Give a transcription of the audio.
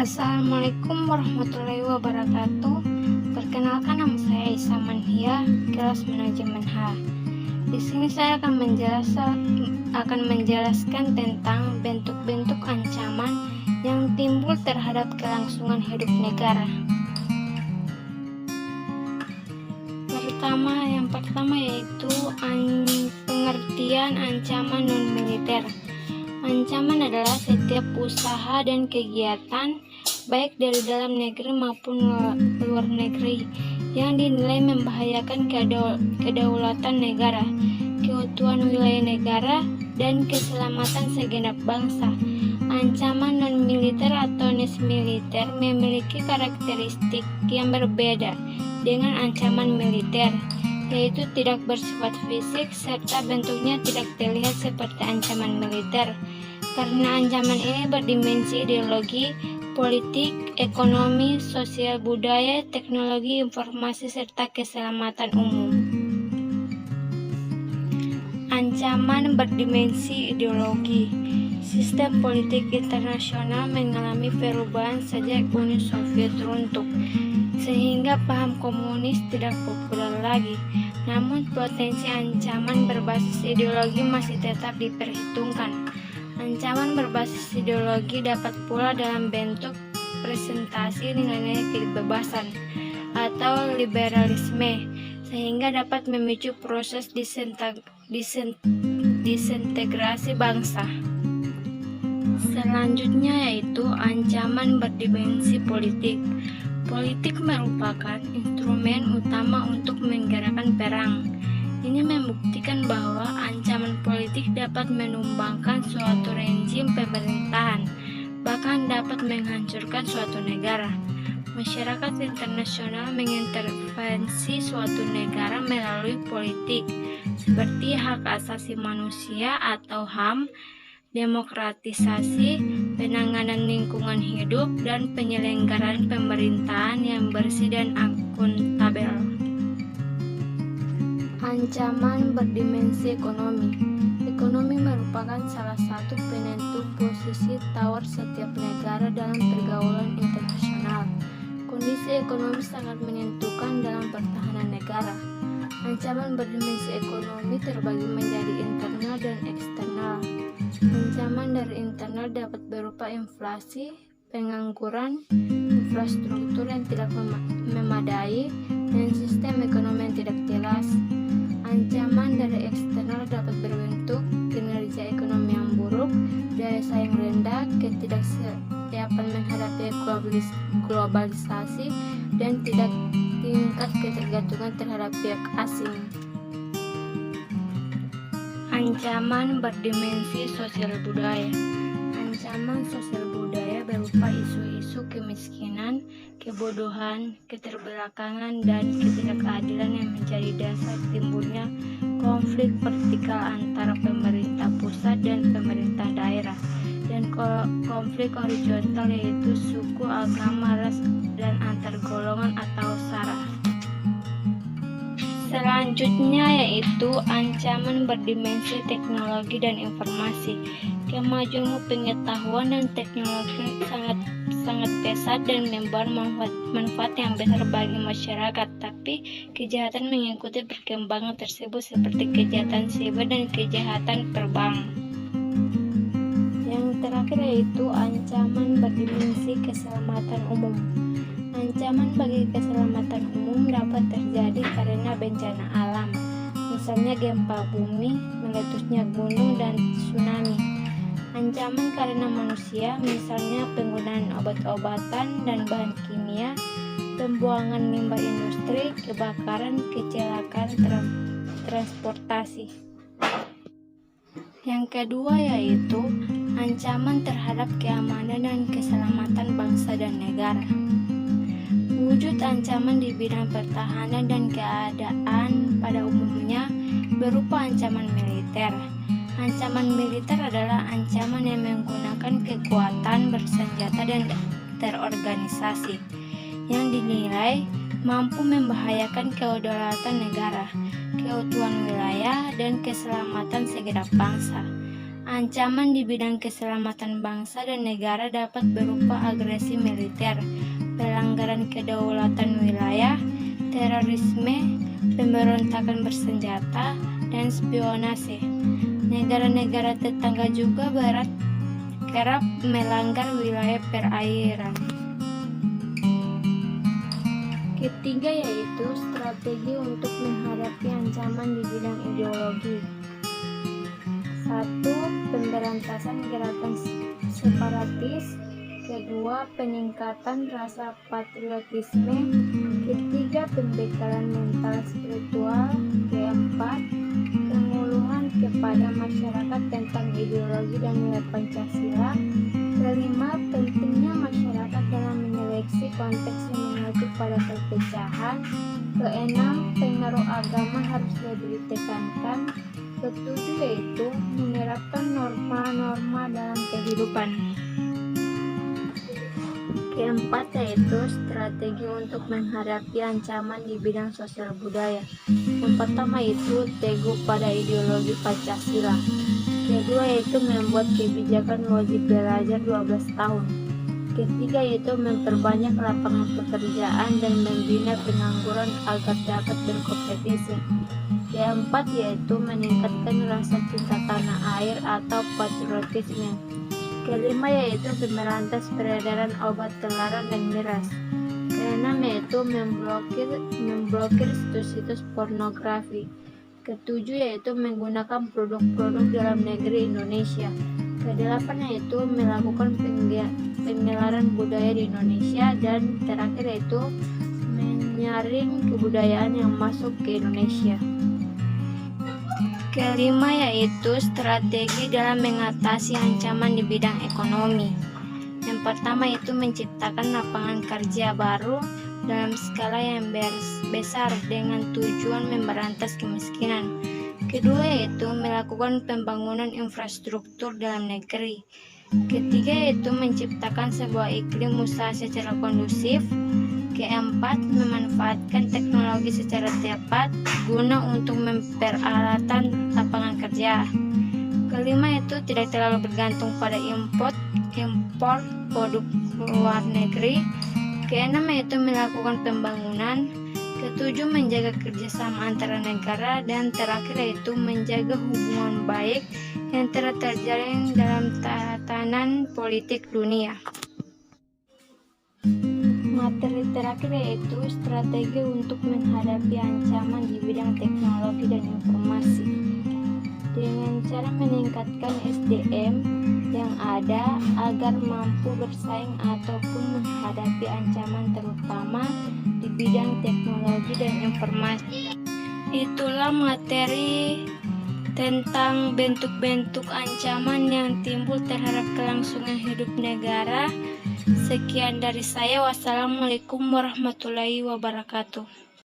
Assalamualaikum warahmatullahi wabarakatuh. Perkenalkan, nama saya Isa Manhia, kelas manajemen H. Di sini saya akan menjelaskan tentang bentuk-bentuk ancaman yang timbul terhadap kelangsungan hidup negara. Yang pertama yaitu pengertian ancaman non-militer. Ancaman adalah setiap usaha dan kegiatan, baik dari dalam negeri maupun luar negeri, yang dinilai membahayakan kedaulatan negara, keutuhan wilayah negara, dan keselamatan segenap bangsa. Ancaman non-militer atau non-militer memiliki karakteristik yang berbeda dengan ancaman militer, yaitu tidak bersifat fisik serta bentuknya tidak terlihat seperti ancaman militer. Karena ancaman ini berdimensi ideologi, politik, ekonomi, sosial, budaya, teknologi, informasi, serta keselamatan umum. Ancaman berdimensi ideologi. Sistem politik internasional mengalami perubahan sejak Uni Soviet runtuh, sehingga paham komunis tidak populer lagi. Namun potensi ancaman berbasis ideologi masih tetap diperhitungkan. Ancaman berbasis ideologi dapat pula dalam bentuk presentasi nilai-nilai kebebasan atau liberalisme, sehingga dapat memicu proses disintegrasi bangsa. Selanjutnya yaitu ancaman berdimensi politik. Politik merupakan instrumen utama untuk menggerakkan perang. Ini membuktikan bahwa ancaman politik dapat menumbangkan suatu rezim pemerintahan, bahkan dapat menghancurkan suatu negara. Masyarakat internasional mengintervensi suatu negara melalui politik, seperti hak asasi manusia atau HAM, demokratisasi, penanganan lingkungan hidup, dan penyelenggaraan pemerintahan yang bersih dan akuntabel. Ancaman berdimensi ekonomi. Ekonomi merupakan salah satu penentu posisi tawar setiap negara dalam pergaulan internasional. Kondisi ekonomi sangat menentukan dalam pertahanan negara. Ancaman berdimensi ekonomi terbagi menjadi internal dan eksternal. Ancaman dari internal dapat berupa inflasi, pengangguran, infrastruktur yang tidak memadai, dan sistem ekonomi yang tidak jelas. Ancaman dari eksternal dapat berbentuk kinerja ekonomi yang buruk, daya saing rendah, ketidaksiapan menghadapi globalisasi, dan tingkat ketergantungan terhadap pihak asing. Ancaman berdimensi sosial budaya. Ancaman sosial budaya berupa isu-isu kemiskinan, kebodohan, keterbelakangan, dan ketidakadilan yang menjadi dasar timbulnya konflik vertikal antara pemerintah pusat dan pemerintah daerah, dan konflik horizontal yaitu suku, agama, ras, dan antar golongan atau sara. Selanjutnya yaitu ancaman berdimensi teknologi dan informasi. Kemajuan pengetahuan dan teknologi sangat pesat dan membawa manfaat yang besar bagi masyarakat, tapi kejahatan mengikuti perkembangan tersebut seperti kejahatan siber dan kejahatan perbankan. Yang terakhir yaitu ancaman berdimensi keselamatan umum. Ancaman bagi keselamatan umum dapat terjadi karena bencana alam, misalnya gempa bumi, meletusnya gunung, dan tsunami. Ancaman karena manusia, misalnya penggunaan obat-obatan dan bahan kimia, pembuangan limbah industri, kebakaran, kecelakaan transportasi. Yang kedua yaitu ancaman terhadap keamanan dan keselamatan bangsa dan negara. Wujud ancaman di bidang pertahanan dan keadaan pada umumnya berupa ancaman militer. Ancaman militer adalah ancaman yang menggunakan kekuatan bersenjata dan terorganisasi yang dinilai mampu membahayakan kedaulatan negara, keutuhan wilayah, dan keselamatan segenap bangsa. Ancaman di bidang keselamatan bangsa dan negara dapat berupa agresi militer, pelanggaran kedaulatan wilayah, terorisme, pemberontakan bersenjata, dan spionase. Negara-negara tetangga juga kerap melanggar wilayah perairan. Ketiga yaitu strategi untuk menghadapi ancaman di bidang ideologi. 1. Pemberantasan gerakan separatis. Kedua, peningkatan rasa patriotisme. Ketiga, pembekalan mental spiritual. Keempat, penguluhan kepada masyarakat tentang ideologi dan nilai Pancasila. Kelima, pentingnya masyarakat dalam menyeleksi konteks yang mengacu pada perpecahan. Keenam, pengaruh agama harus lebih ditekankan. Ketujuh yaitu menerapkan norma-norma dalam kehidupan. Keempat yaitu strategi untuk menghadapi ancaman di bidang sosial budaya. Yang pertama itu teguh pada ideologi Pancasila. Kedua yaitu membuat kebijakan wajib belajar 12 tahun. Ketiga yaitu memperbanyak lapangan pekerjaan dan membina pengangguran agar dapat berkompetisi. Keempat yaitu meningkatkan rasa cinta tanah air atau patriotisme. Kelima yaitu memberantas peredaran obat terlarang dan miras. Keenam yaitu memblokir situs-situs pornografi. Ketujuh yaitu menggunakan produk-produk dalam negeri Indonesia. Kedelapan yaitu melakukan penggelaran budaya di Indonesia. Dan terakhir yaitu menyaring kebudayaan yang masuk ke Indonesia. Kelima yaitu strategi dalam mengatasi ancaman di bidang ekonomi. Yang pertama itu menciptakan lapangan kerja baru dalam skala yang besar dengan tujuan memberantas kemiskinan. Kedua yaitu melakukan pembangunan infrastruktur dalam negeri. Ketiga yaitu menciptakan sebuah iklim usaha secara kondusif. Keempat, memanfaatkan teknologi secara tepat guna untuk memperalatan lapangan kerja. Kelima itu tidak terlalu bergantung pada impor produk luar negeri. Keenam yaitu melakukan pembangunan. Ketujuh, menjaga kerjasama antara negara. Dan terakhir yaitu menjaga hubungan baik yang telah terjalin dalam tatanan politik dunia. Materi terakhir yaitu strategi untuk menghadapi ancaman di bidang teknologi dan informasi dengan cara meningkatkan SDM yang ada agar mampu bersaing ataupun menghadapi ancaman terutama di bidang teknologi dan informasi. Itulah materi tentang bentuk-bentuk ancaman yang timbul terhadap kelangsungan hidup negara. Sekian dari saya. Wassalamualaikum warahmatullahi wabarakatuh.